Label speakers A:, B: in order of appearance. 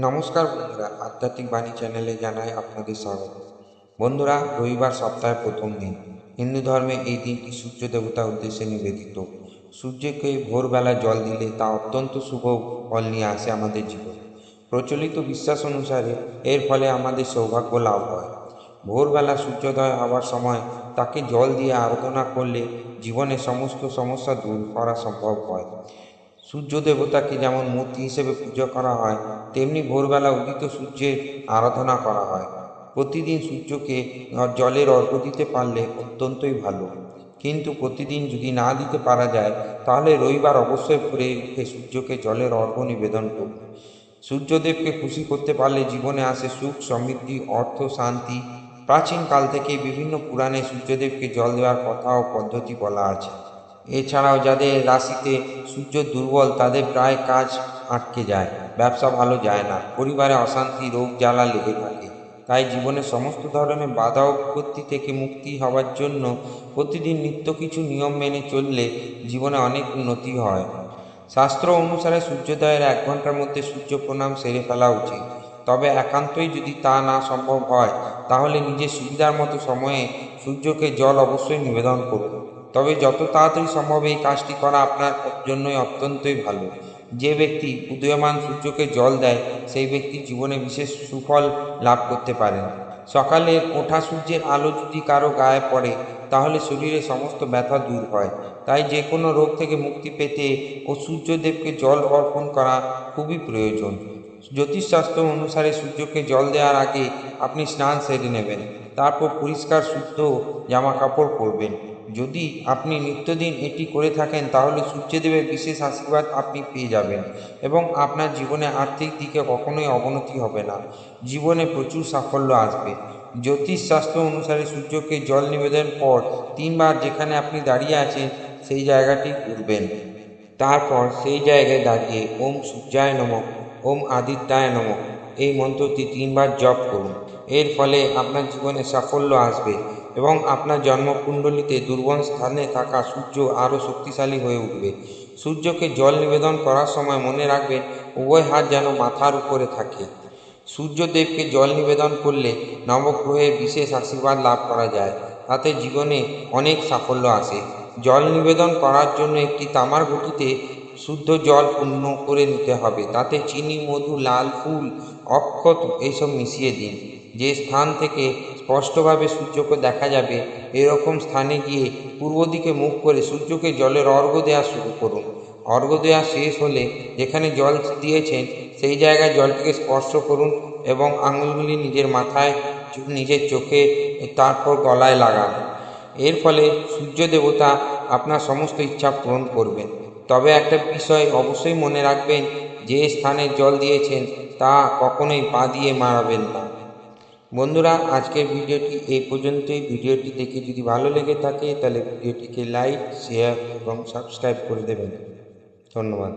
A: নমস্কার বন্ধুরা, আধ্যাত্মিক বাণী চ্যানেলে জানাই আপনাদের স্বাগত। বন্ধুরা, রবিবার সপ্তাহের প্রথম দিন। হিন্দু ধর্মে এই দিনটি সূর্য দেবতার উদ্দেশ্যে নিবেদিত। সূর্যকে ভোরবেলা জল দিলে তা অত্যন্ত শুভ ফল নিয়ে আসে আমাদের জীবনে। প্রচলিত বিশ্বাস অনুসারে এর ফলে আমাদের সৌভাগ্য লাভ হয়। ভোরবেলা সূর্যোদয় হওয়ার সময় তাকে জল দিয়ে আরাধনা করলে জীবনের সমস্ত সমস্যা দূর করা সম্ভব হয়। সূর্য দেবতাকে যেমন মূর্তি হিসেবে পুজো করা হয়, তেমনি ভোরবেলা উদিত সূর্যের আরাধনা করা হয়। প্রতিদিন সূর্যকে জলের অর্ঘ্য দিতে পারলে অত্যন্তই ভালো। কিন্তু প্রতিদিন যদি না দিতে পারা যায়, তাহলে রবিবার অবশ্যই ভোরে উঠে সূর্যকে জলের অর্ঘ্য নিবেদন করুন। সূর্যদেবকে খুশি করতে পারলে জীবনে আসে সুখ, সমৃদ্ধি, অর্থ, শান্তি। প্রাচীন কাল থেকেই বিভিন্ন পুরাণে সূর্যদেবকে জল দেওয়ার কথা ও পদ্ধতি বলা আছে। এছাড়াও যাদের রাশিতে সূর্য দুর্বল, তাদের প্রায় কাজ আটকে যায়, ব্যবসা ভালো যায় না, পরিবারে অশান্তি, রোগ জ্বালা লেগে থাকে। তাই জীবনের সমস্ত ধরনের বাধা ও বিপত্তি থেকে মুক্তি হওয়ার জন্য প্রতিদিন নিত্য কিছু নিয়ম মেনে চললে জীবনে অনেক উন্নতি হয়। শাস্ত্র অনুসারে সূর্যোদয়ের 1 ঘন্টার মধ্যে সূর্য প্রণাম সেরে ফেলা উচিত। তবে একান্তই যদি তা না সম্ভব হয়, তাহলে নিজের সুবিধার মতো সময়ে সূর্যকে জল অবশ্যই নিবেদন করুন। তবে যত তাড়াতাড়ি সম্ভব এই কাজটি করা আপনার জন্যই অত্যন্তই ভালো। যে ব্যক্তি উদীয়মান সূর্যকে জল দেয়, সেই ব্যক্তি জীবনে বিশেষ সুফল লাভ করতে পারেন। সকালে ওঠা সূর্যের আলো যদি কারো গায়ে পড়ে, তাহলে শরীরে সমস্ত ব্যথা দূর হয়। তাই যে কোনো রোগ থেকে মুক্তি পেতে ও সূর্যদেবকে জল অর্পণ করা খুবই প্রয়োজন। জ্যোতিষশাস্ত্র অনুসারে সূর্যকে জল দেওয়ার আগে আপনি স্নান সেরে নেবেন, তারপর পরিষ্কার শুদ্ধ জামা কাপড় পরবেন। যদি আপনি নিত্যদিন এটি করে থাকেন, তাহলে সূর্যদেবের বিশেষ আশীর্বাদ আপনি পেয়ে যাবেন এবং আপনার জীবনে আর্থিক দিকে কখনোই অবনতি হবে না। জীবনে প্রচুর সাফল্য আসবে। জ্যোতিষশাস্ত্র অনুসারে সূর্যকে জল নিবেদনের পর 3 বার যেখানে আপনি দাঁড়িয়ে আছেন সেই জায়গাটি ঘুরবেন। তারপর সেই জায়গায় দাঁড়িয়ে ওম সূর্যায় নমঃ, ওম আদিত্যায় নমঃ এই মন্ত্রটি 3 বার জপ করুন। এর ফলে আপনার জীবনে সাফল্য আসবে এবং আপনার জন্মকুণ্ডলিতে দুর্বল স্থানে থাকা সূর্য আরও শক্তিশালী হয়ে উঠবে। সূর্যকে জল নিবেদন করার সময় মনে রাখবেন, উভয় হাত যেন মাথার উপরে থাকে। সূর্যদেবকে জল নিবেদন করলে নবগ্রহের বিশেষ আশীর্বাদ লাভ করা যায়, তাতে জীবনে অনেক সাফল্য আসে। জল নিবেদন করার জন্য একটি তামার ঘটিতে শুদ্ধ জল পূর্ণ করে নিতে হবে। তাতে চিনি, মধু, লাল ফুল, অক্ষত এইসব মিশিয়ে দিন। যে স্থান থেকে স্পষ্টভাবে সূর্যকে দেখা যাবে, এরকম স্থানে গিয়ে পূর্ব দিকে মুখ করে সূর্যকে জলের অর্ঘ্য দেওয়া শুরু করুন। অর্ঘ্য দেওয়া শেষ হলে যেখানে জল দিয়েছেন সেই জায়গায় জলটিকে স্পর্শ করুন এবং আঙুলগুলি নিজের মাথায়, নিজের চোখে, তারপর গলায় লাগান। এর ফলে সূর্য দেবতা আপনার সমস্ত ইচ্ছা পূরণ করবেন। তবে একটা বিষয় অবশ্যই মনে রাখবেন, যে স্থানে জল দিয়েছেন তা কখনোই পা দিয়ে মারাবেন না। বন্ধুরা, আজকের ভিডিওটি এই পর্যন্তই। ভিডিওটি দেখে যদি ভালো লেগে থাকে, তাহলে ভিডিওটিকে লাইক, শেয়ার এবং সাবস্ক্রাইব করে দেবেন। ধন্যবাদ।